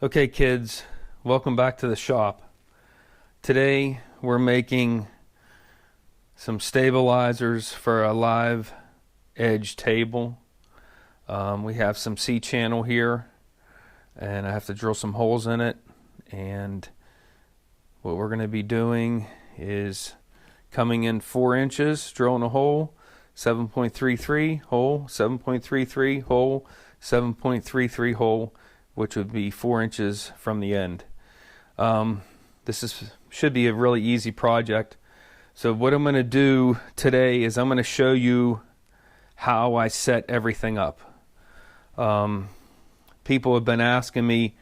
Okay kids, welcome back to the shop. Today we're making some stabilizers for a live edge table. We have some C-channel here and I have to drill some holes in it, and what we're going to be doing is coming in 4 inches, drilling a hole, 7.33 hole, 7.33 hole, 7.33 hole, which would be 4 inches from the end. Should be a really easy project. So what I'm going to do today is I'm going to show you how I set everything up. People have been asking me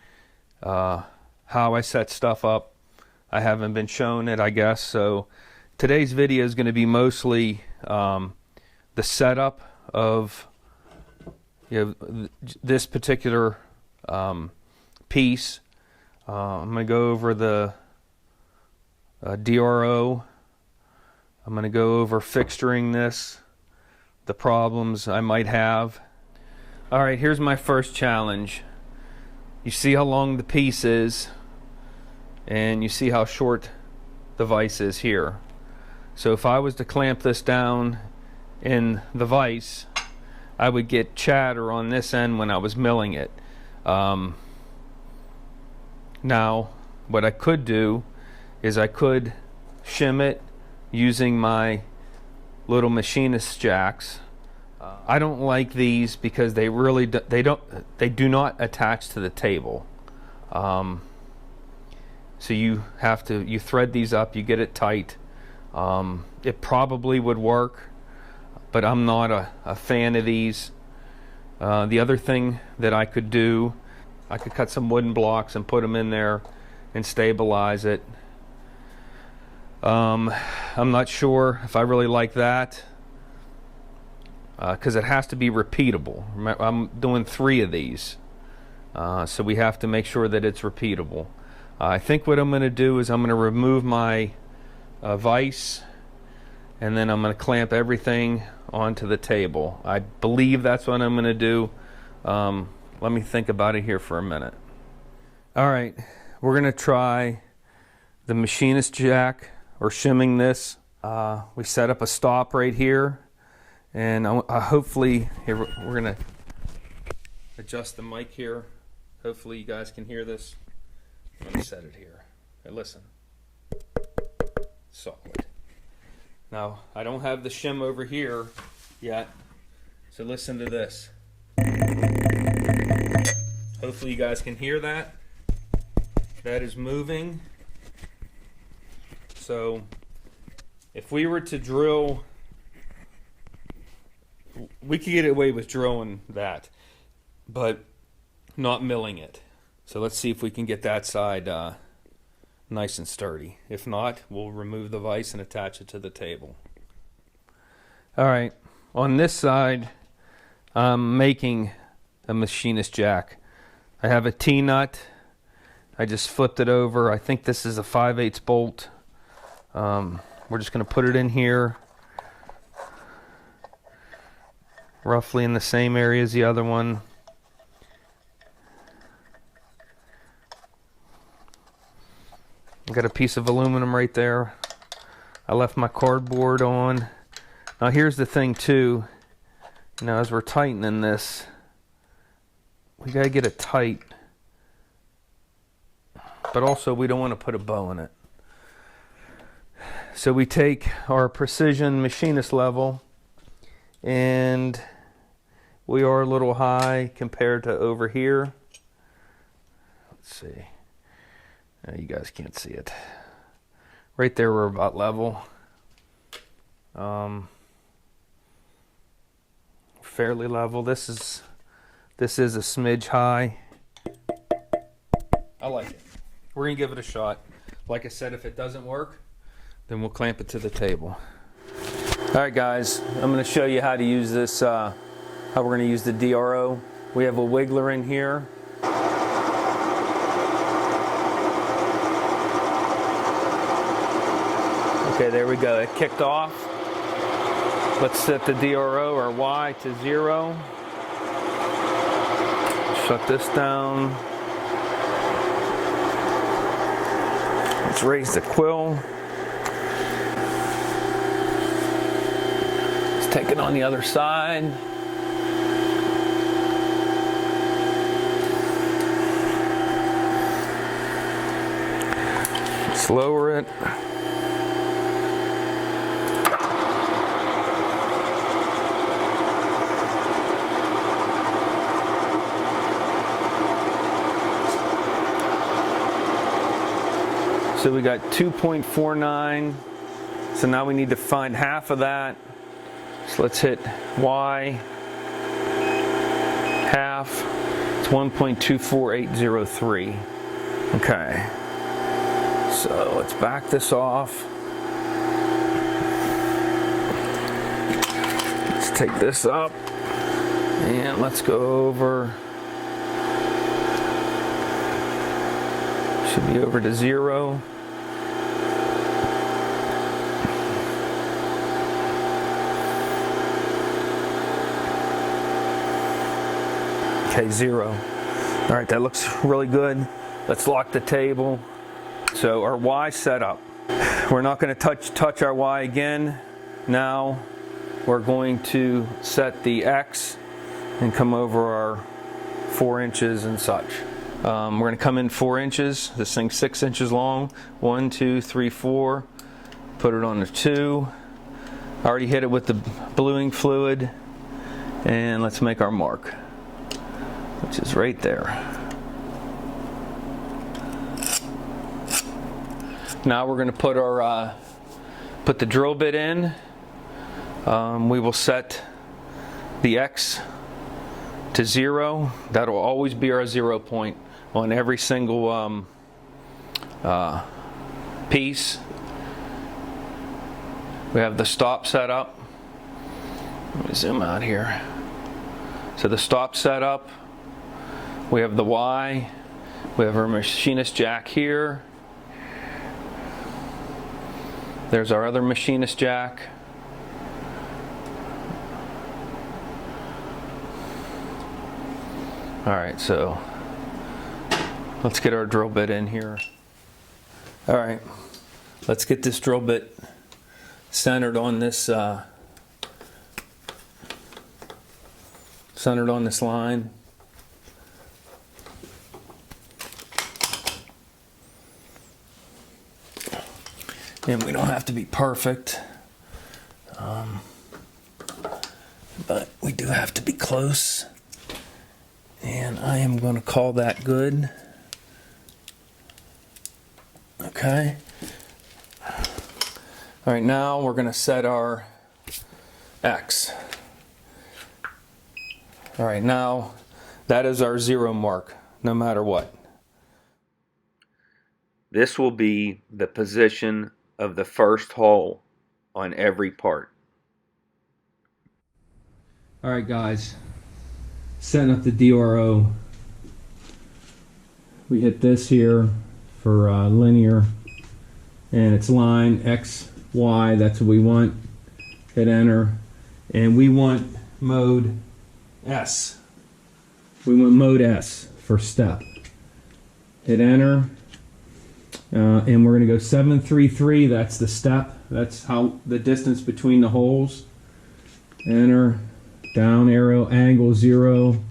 how I set stuff up. I haven't been shown it, I guess. So today's video is going to be mostly the setup of this particular piece. I'm going to go over the DRO. I'm going to go over fixturing this, the problems I might have. Alright, here's my first challenge. You see how long the piece is, and you see how short the vise is here. So if I was to clamp this down in the vise, I would get chatter on this end when I was milling it. Now what I could do is I could shim it using my little machinist jacks. I don't like these because they really do not attach to the table. So you thread these up, you get it tight. It probably would work, but I'm not a fan of these. The other thing that I could do, I could cut some wooden blocks and put them in there and stabilize it. I'm not sure if I really like that because it has to be repeatable. I'm doing 3 of these, so we have to make sure that it's repeatable. I think what I'm going to do is I'm going to remove my vise, and then I'm going to clamp everything onto the table. I believe that's what I'm going to do. Let me think about it here for a minute. Alright, we're going to try the machinist jack, or shimming this. We set up a stop right here, and hopefully, here we're going to adjust the mic here. Hopefully you guys can hear this. I'm going to set it here. Hey, listen. Solid. Now, I don't have the shim over here yet, so listen to this. Hopefully you guys can hear that. That is moving. So if we were to drill, we could get away with drilling that, but not milling it. So let's see if we can get that side nice and sturdy. If not, we'll remove the vise and attach it to the table. Alright, on this side I'm making a machinist jack. I have a T-nut. I just flipped it over. I think this is a 5/8 bolt. We're just going to put it in here, roughly in the same area as the other one. I've got a piece of aluminum right there. I left my cardboard on. Now here's the thing too, as we're tightening this, we got to get it tight, but also we don't want to put a bow in it. So we take our precision machinist level, and we are a little high compared to over here. Let's see. You guys can't see it. Right there we're about level. Fairly level. This is a smidge high. I like it. We're gonna give it a shot. Like I said, if it doesn't work, then we'll clamp it to the table. Alright guys, I'm going to show you how to use this, how we're going to use the DRO. We have a wiggler in here. Okay, there we go. It kicked off. Let's set the DRO or Y to 0. Shut this down. Let's raise the quill. Let's take it on the other side. Let's lower it. So we got 2.49. So now we need to find half of that. So let's hit Y. Half. It's 1.24803. Okay. So let's back this off. Let's take this up. And let's go over. Should be over to 0. Okay, 0. All right, that looks really good. Let's lock the table. So our Y setup. We're not going to touch our Y again. Now we're going to set the X and come over our 4 inches and such. We're going to come in 4 inches. This thing's 6 inches long. 1, 2, 3, 4. Put it on the 2. I already hit it with the bluing fluid. And let's make our mark, which is right there. Now we're going to put our put the drill bit in. We will set the X to 0. That'll always be our 0 point on every single piece. We have the stop set up. Let me zoom out here. So the stop set up. We have the Y. We have our machinist jack here. There's our other machinist jack. All right, so let's get our drill bit in here. All right, let's get this drill bit centered on this line. And we don't have to be perfect, but we do have to be close. And I am going to call that good. Okay. All right, now we're going to set our X. All right, now that is our 0 mark, no matter what. This will be the position of the first hole on every part. All right, guys, setting up the DRO. We hit this here for linear, and it's line X, Y. That's what we want. Hit enter, and we want mode S. We want mode S for step. Hit enter. And we're going to go 733. That's the step. That's how the distance between the holes. Enter. Down arrow. Angle 0.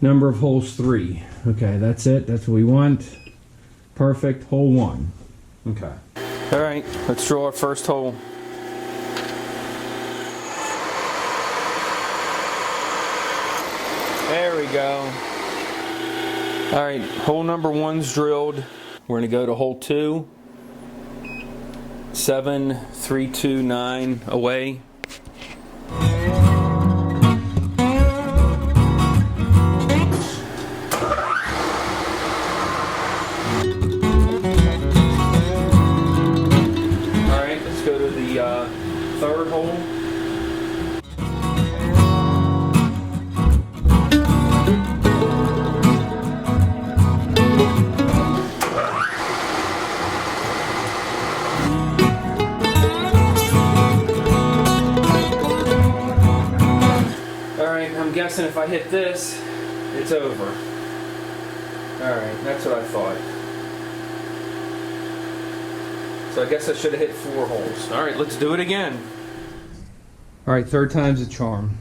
Number of holes 3. Okay, that's it. That's what we want. Perfect. Hole 1. Okay. All right. Let's drill our first hole. There we go. All right. Hole number 1's drilled. We're going to go to hole 2, 7-3-2-9 away. All right, let's go to the third hole. I'm guessing if I hit this, it's over. Alright, that's what I thought. So I guess I should have hit 4 holes. All right, let's do it again. All right, third time's a charm.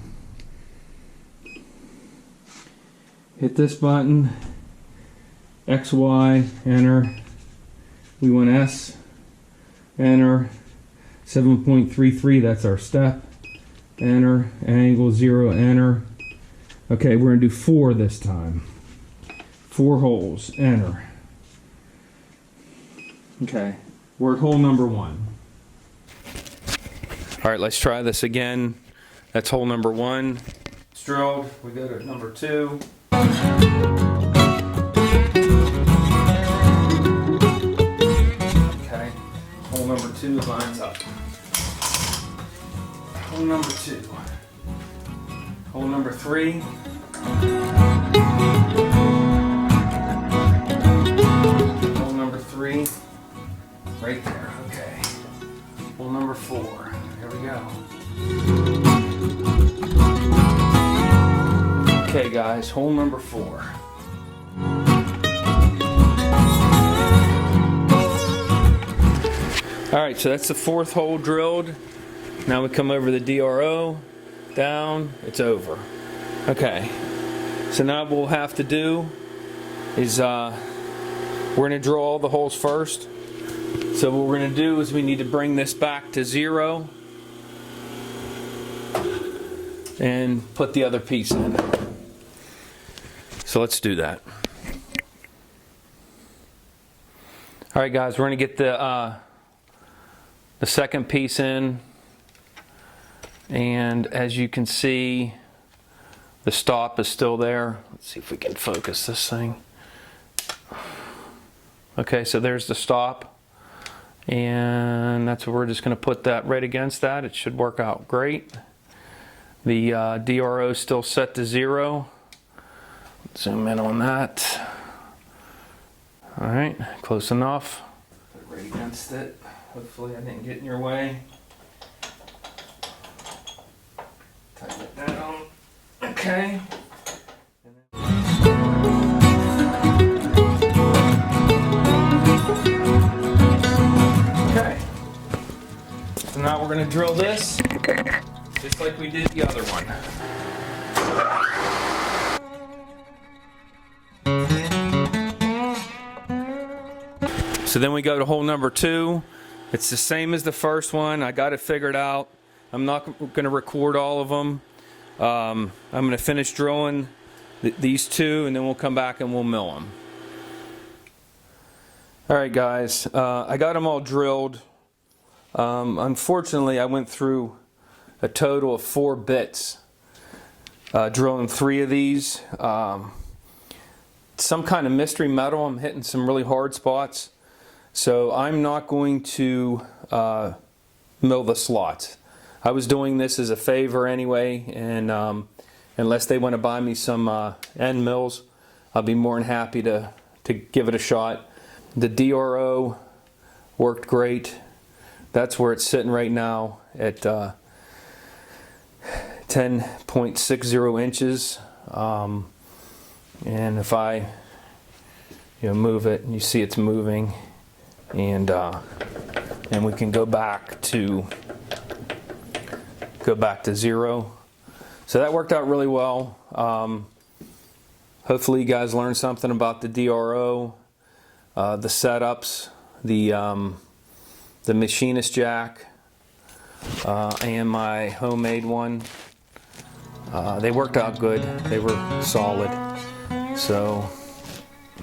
Hit this button, X, Y, enter. We want S, enter. 7.33, that's our step. Enter, angle 0, enter. Okay, we're gonna do 4 this time. 4 holes, enter. Okay, we're at hole number 1. All right, let's try this again. That's hole number 1. It's drilled. We go to number 2. Okay, hole number 2 lines up. Hole number 2. Hole number 3. Hole number 3. Right there, okay. Hole number 4. Here we go. Okay guys, hole number 4. Alright, so that's the 4th hole drilled. Now we come over the DRO, down, it's over. Okay, so now what we'll have to do is we're going to drill all the holes first. So what we're going to do is we need to bring this back to 0 and put the other piece in. So let's do that. Alright guys, we're going to get the second piece in. And as you can see, the stop is still there. Let's see if we can focus this thing. Okay, so there's the stop. And that's what we're just going to put that right against that. It should work out great. The DRO is still set to 0. Zoom in on that. All right, close enough. Put it right against it. Hopefully I didn't get in your way. Tighten it down. Okay. Okay. So now we're going to drill this just like we did the other one. So then we go to hole number 2. It's the same as the first one. I got it figured out. I'm not going to record all of them. I'm going to finish drilling these 2 and then we'll come back and we'll mill them. Alright guys, I got them all drilled. Unfortunately I went through a total of 4 bits drilling 3 of these. Some kind of mystery metal. I'm hitting some really hard spots. So I'm not going to mill the slots. I was doing this as a favor anyway, and unless they want to buy me some end mills, I'll be more than happy to give it a shot. The DRO worked great. That's where it's sitting right now at 10.60 inches. And if I move it, and you see it's moving, and we can go back to 0. So that worked out really well. Hopefully you guys learned something about the DRO, the setups, the machinist jack, and my homemade one. They worked out good. They were solid. So,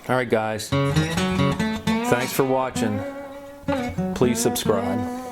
alright guys, thanks for watching. Please subscribe.